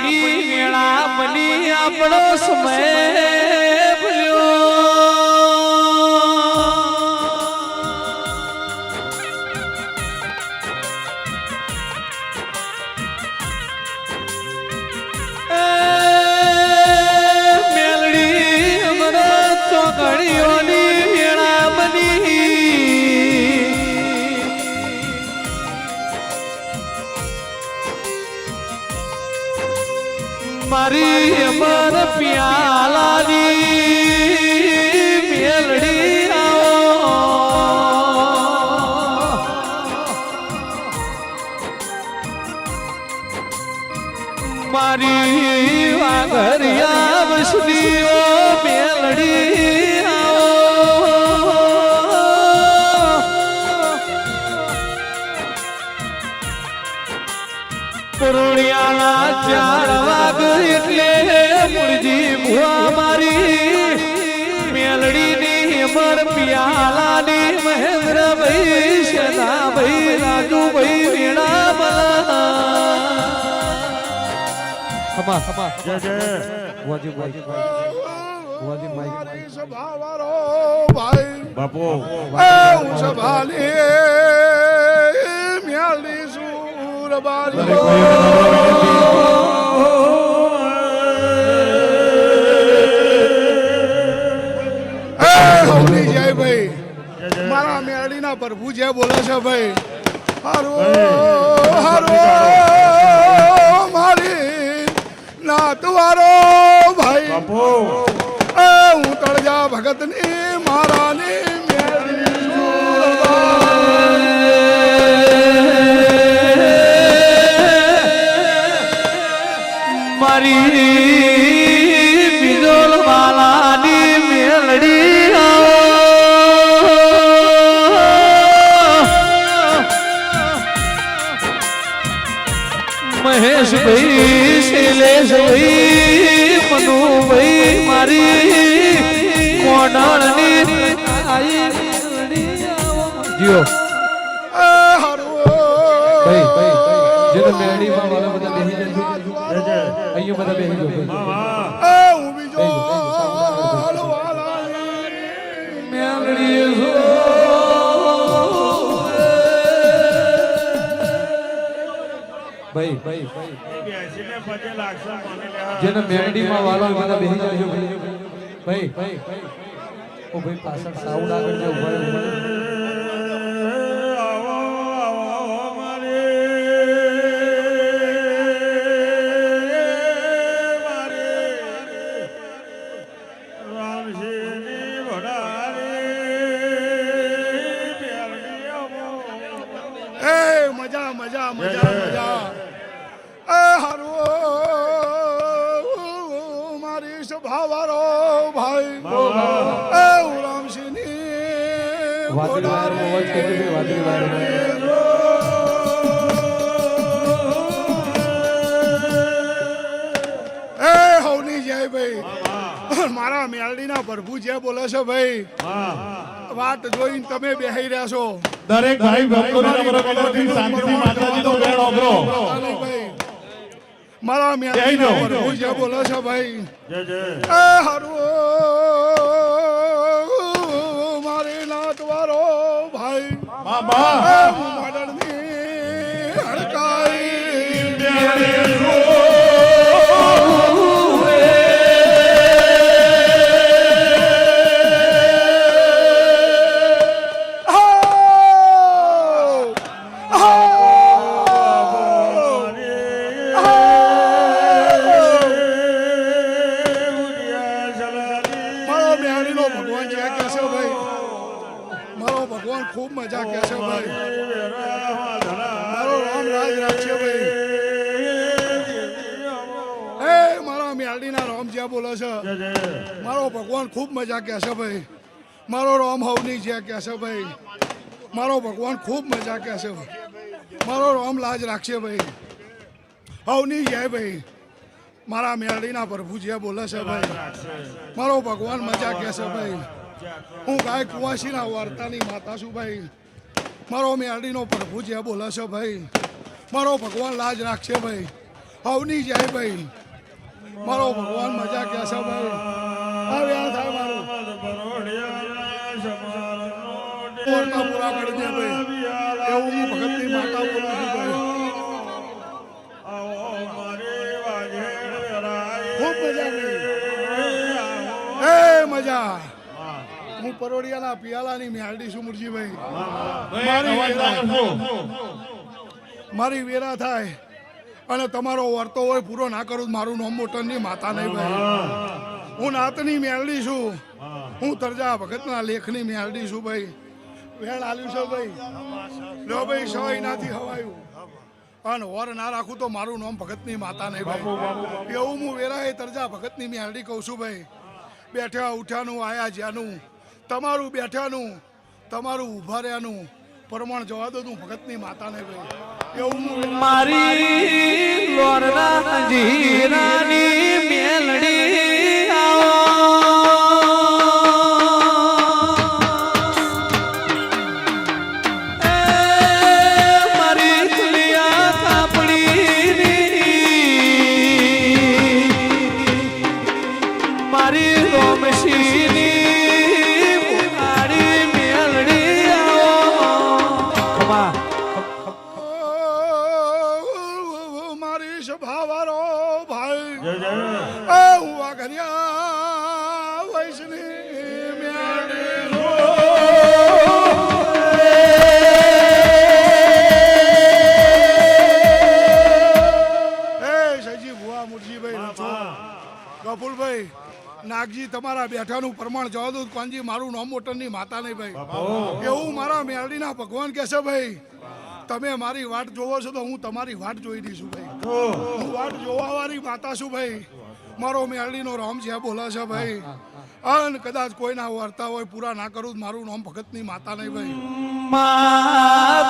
આપણી વેળા બની આપણો સમય ભૂલ્યો મેલડી અમર ચોકડીઓની વેળા બની મારી અમર પિયાલાની મેલડી આવો મારી વાઘરિયા વસલીઓ મેલડી આવો પુરુણિયાના ચાર વાગ એટલે મુરજી ભુવા મારી મેલડીની અમર પિયાલાની મહેન્દ્રભાઈ શેનાભાઈ રાજુભાઈ વીણા બલા ખમા ખમા જય જય વાજી ભાઈ વાજી માઈ સભાવાળો ભાઈ બાપુ હું સભાલી મ્યાલી સુરબારી હવની જય ભાઈ મારા મેળડીના પ્રભુ જે બોલે છે ભાઈ હારો હારો મારી નાતવારો ભાઈ બાપુ હું તળજા ભગતની મારાની મારી બિજોલ વાલાની મેલડી મહેશભાઈ શૈલેષભાઈ મનુભાઈ મારી મોઢાળની જીઓ ભાઈ જેને મેળીમાં વાળા બધા બેહી જજો અહીંયા બધા બેહી જજો હું બીજો મેલડી ભાઈ ભાઈ જેને મેરડીમાં વાલો બધા બેહી જજો ભાઈ ભાઈ ઓ ભાઈ પાછળ સાઉન્ડ આગળ જે ઉભા મજા મજા મજા મજા હારો મારી સભાવાળો ભાઈ રામસિંહની વાદળી વાયર મોજ કરી છે વાદળી વાયર હવની જય ભાઈ મારા મેલડીના પ્રભુ જે બોલે છે ભાઈ વાત જોઈને તમે બેહી રહ્યા છો દરેક ભાઈ ભક્તોને નમ્ર શાંતિથી માતાજીનો બેન ઓગરો મારા મેલડીના પ્રભુ જે બોલે છે ભાઈ જય જય હારું મારી નાતવારો ભાઈ હું માડળની હડકાઈ ખૂબ મજા કે છે ભાઈ મારો રામ રાજ રાખશે ભાઈ મારા મેલડીના રામ જ્યાં બોલે છે મારો ભગવાન ખૂબ મજા કે છે ભાઈ મારો રામ હવની જ્યાં કે છે ભાઈ મારો ભગવાન ખૂબ મજા કે છે મારો રામ લાજ રાખશે ભાઈ હવની જય ભાઈ મારા મેલડીના પ્રભુ જ્યાં બોલે છે ભાઈ મારો ભગવાન મજા કે છે ભાઈ હું ગાય કુંવાસીના વાર્તાની માતા છું ભાઈ મારો મેરડીનો પ્રભુ જે બોલે છે ભાઈ મારો ભગવાન લાજ રાખશે ભાઈ હવની જાય ભાઈ મારો ભગવાન મજા કે છે ભાઈ હવે આ થાય મારું પૂરા પૂરા કરી દે ભાઈ એવું હું ભગતની માતા બોલું છું ભાઈ ખૂબ મજા ભાઈ એ મજા હું પરોડિયાના પિયાલાની મેલડી છું મુરજીભાઈ મારી વેરા થાય અને તમારો વર્તો હોય પૂરો ના કરું મારું નામ મોટરની માતા નહીં ભાઈ હું નાતની મેલડી છું હું તરજા ભગતના લેખની મેલડી છું ભાઈ વેળ આલ્યું છે ભાઈ લો ભાઈ સવાઈ નાથી હવાયું અને વર ના રાખું તો મારું નામ ભગતની માતા નહીં ભાઈ એવું હું વેરાએ તરજા ભગતની મેલડી કહું છું ભાઈ બેઠા ઉઠ્યાનું આયા જ્યાંનું તમારું બેઠાનું તમારું ઉભા રહ્યાનું પ્રમાણ જવા દો તું ભગતની માતા ને ભાઈ એવું મારી લોરના જીરાની મેલડી આવો એ મારી ખુલિયા કાપડીની મારી રોમશીની મારી સભાવાળો ભાઈ હું આ ઘરિયા વૈષ્ણવી મેળડી એ સજી ભુવા મુરજીભાઈ ગફુલભાઈ નાગજી તમારા બેઠાનું પ્રમાણ જવા દઉં કોનજી મારું નામ મોટરની માતા નહીં ભાઈ એવું મારા મેલડીના ભગવાન કહેશે ભાઈ તમે મારી વાટ જોવો છો તો હું તમારી વાટ જોઈ દઈશું ભાઈ હું વાટ જોવા વાળી માતા છું ભાઈ મારો મેલડીનો રામ છે બોલે છે ભાઈ અને કદાચ કોઈના વર્તા હોય પૂરા ના કરું મારું નામ ભગતની માતા નહીં ભાઈ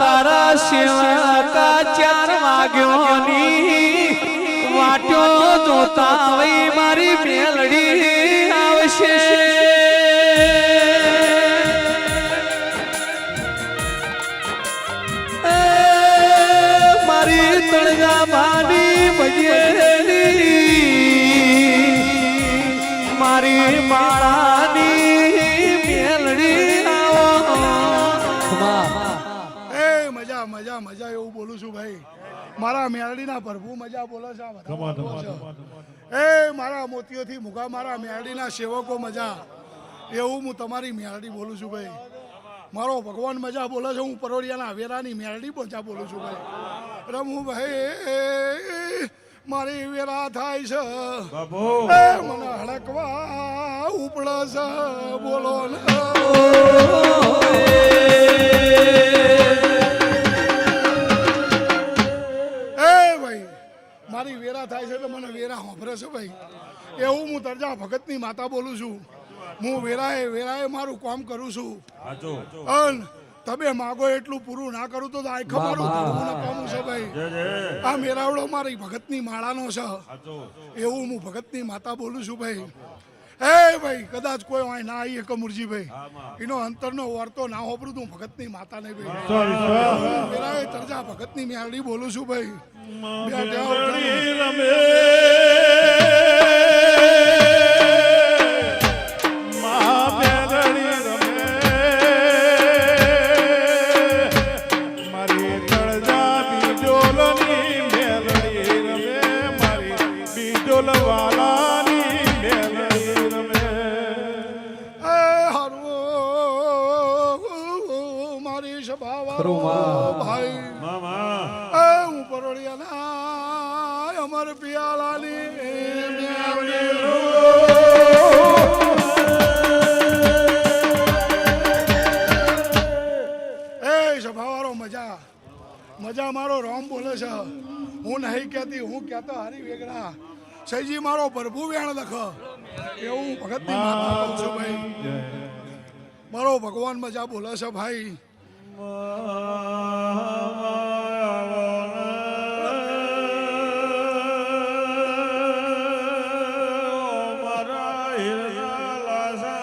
તારા સેવા ચાર વાગ્યોની વાટો જોતા વઈ મારી મેલડી આવશે મારી તળગા માની ભજેલી મારી માળાની મેલડી આવો એ મજા મજા મજા એવું બોલું છું ભાઈ મારા મેલડીના પ્રભુ મજા બોલે છે એ મારા મોતીઓથી મુગા મારા મેલડીના સેવકો મજા એવું હું તમારી મેલડી બોલું છું ભાઈ મારો ભગવાન મજા બોલે છે હું પરોડિયાના વેરાની મેલડી મજા બોલું છું ભાઈ રમું ભાઈ મારી વેરા થાય છે એ મને હડકવા ઉપડે છે બોલો ને મારી વેરા થાય છે તો મને વેરા હોભરે છે ભાઈ એવું હું તરજા ભગતની માતા બોલું છું હું વેરાએ મારું કામ કરું છું અને તમે માગો એટલું પૂરું ના કરું તો આખા મારું કામ છે ભાઈ આ મેરાવડો મારી ભગતની માળાનો છે એવું હું ભગતની માતા બોલું છું ભાઈ એ ભાઈ કદાચ કોઈ હોય ના આવી એક મુરજીભાઈ એનો અંતરનો વર્તો ના હોપરું તું ભગતની માતા નહીં ભાઈ વેરાએ તરજા ભગતની મેળડી બોલું છું ભાઈ ભાઈ હું પરોડિયાના અમર પિયાલાની એ સભાવાળો મજા મજા મારો રામ બોલે છે હું નહીં કહેતી હું કહેતો હારી વેગડા સૈજી મારો પ્રભુ વેણ લખ એવું ભગતની માતા કહું છું ભાઈ મારો ભગવાન મજા બોલે છે ભાઈ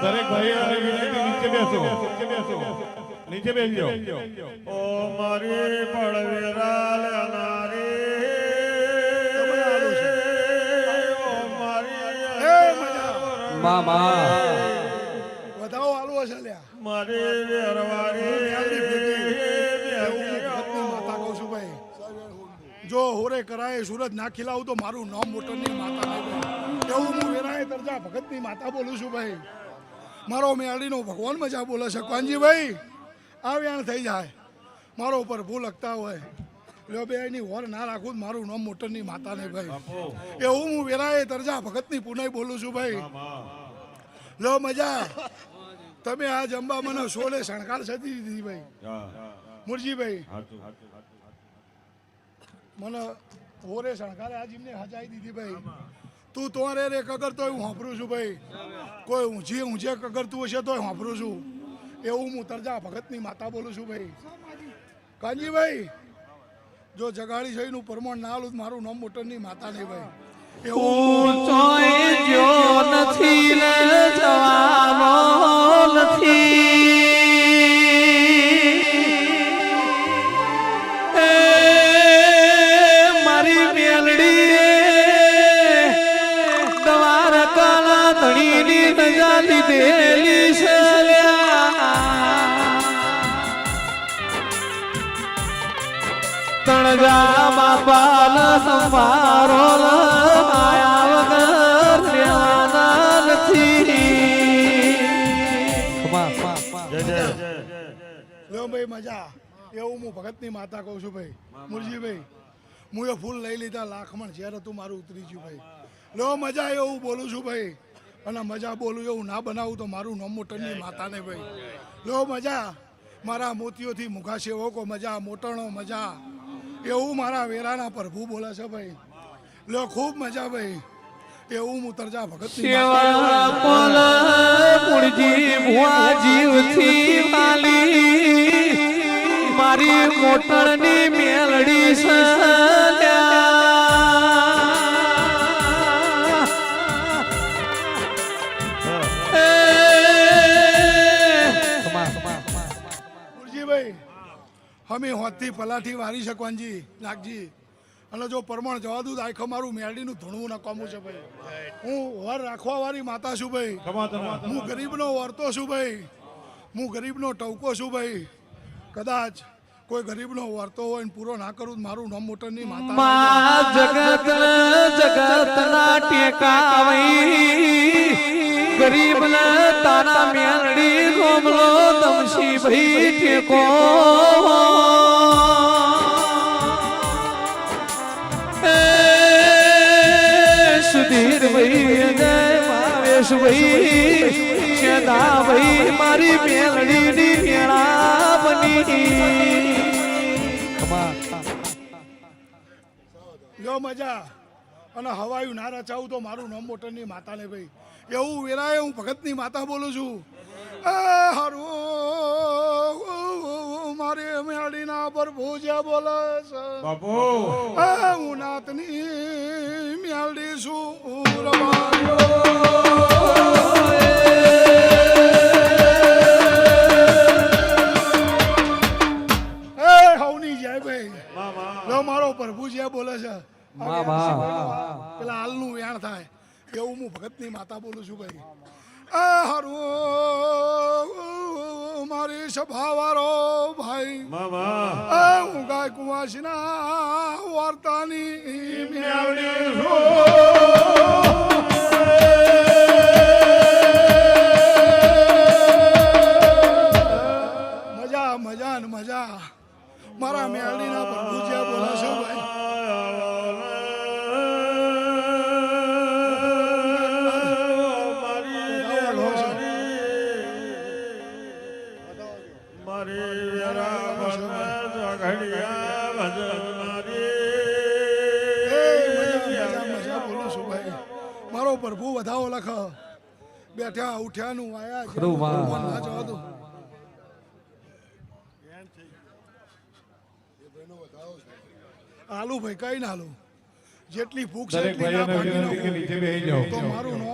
દરેક ભાઈ નીચે બેસો નીચે બેસજો ઓ મારી પડવેરા લેનારી માં માં વધાવો આલવો છે લ્યા મારે વેરવારે ભગતની માતા કહું છું ભાઈ જો હોરે કરાય સુરત ના ખીલાવું તો મારું નામ મોટરની માતા નહીં ભાઈ એવું હું વેરાય તરજા ભગતની માતા બોલું છું ભાઈ મારો મેળીનો ભગવાન મજા બોલે છે કોનજી ભાઈ આવ્યાણ થઈ જાય મારો ઉપર ભૂલ લગતા હોય લ્યો બે એની વર ના રાખું મારું નામ મોટરની માતા નહીં ભાઈ એવું હું વેરાય તરજા ભગતની પુનઃ બોલું છું ભાઈ લો મજા તમે આ જંબા મને સોળે શણકાર સદી દીધી ભાઈ મુરજીભાઈ મને હોરે શણકારે આ જીમને હજાઈ દીધી ભાઈ તું તોરે રે કગર તોય હું વાપરું છું ભાઈ કોઈ ઊંચે કગર તું હશે તોય વાપરું છું એવું હું તરજા ભગતની માતા બોલું છું ભાઈ કાનજીભાઈ જો જગાડી જઈનું પરમાણ ના આલું મારું નામ મોટરની માતા નહીં ભાઈ એવું ચોય જો નથી લે જવાનો નથી એ મારી મેલડી દ્વારકાના ધણીની રજા લીધેલી છે તણજા બાપાલ સંભારો આયા વગર રહેવાના નથી લો ભાઈ મજા એવું હું ભગતની માતા કહું છું ભાઈ મુરજીભાઈ હું એ ફૂલ લઈ લીધા લાખમણ ઝેર હતું મારું ઉતરી ગયું ભાઈ લો મજા એવું બોલું છું ભાઈ અને મજા બોલું એવું ના બનાવું તો મારું નામ મોટરની માતા ને ભાઈ લો મજા મારા મોતીઓથી મુખા સેવકો મજા મોટણો મજા એવું મારા વેરાના પ્રભુ બોલે છે ભાઈ લો ખૂબ મજા ભાઈ એવું હું તરજા ભગતની સેવા પલ પુણજી ભુવા જીવથી વાલી મારી મોટરની મેલડી ભાઈ અમે હોતથી પલાઠી વારી શકવાનજી નાગજી અને જો પરમાણ જવા દઉં આખો મારું મેરડીનું ધૂણવું નકામું છે ભાઈ હું વર રાખવા વાળી માતા છું ભાઈ હું ગરીબનો વરતો છું ભાઈ હું ગરીબનો ટવકો છું ભાઈ કદાચ કોઈ ગરીબનો વરતો હોય ને પૂરો ના કરું મારું નામ મોટરની માતા જગત જગતના ટેકાવી ગરીબ તારા મેલડી કોમલો તમસી ભાઈ ટેકો સુધીર ભાઈ જય ભાવેશ ભાઈ શેદા ભાઈ મારી મેલડીની મેળા બની લો મજા અને હવાયું ના રચાવું તો મારું નામ મોટરની માતા ને ભાઈ એવું વેરાય હું ભગતની માતા બોલું છું હારું મારે મેળીના પર ભૂજ્યા બોલે છે બાપુ હું નાતની મેળડી છું હવની જાય ભાઈ લો મારો પ્રભુ જે બોલે છે પેલા હાલનું વ્યાણ થાય એવું હું ભગતની માતા બોલું છું ભાઈ હારું મારી સભાવાળો ભાઈ હું ગાય કુંવાસીના વાર્તાની મજા મજા ને મજા મારા મેળડીના પ્રભુ જે બોલે છે ભાઈ મારો પ્રભુ વધાવો લખ બેઠા ઉઠ્યાનું આયા ના જવા દો આલુ ભાઈ કઈ ના આલુ જેટલી ભૂખ છે એટલી ના ભાગી નાખો. તો મારું નામ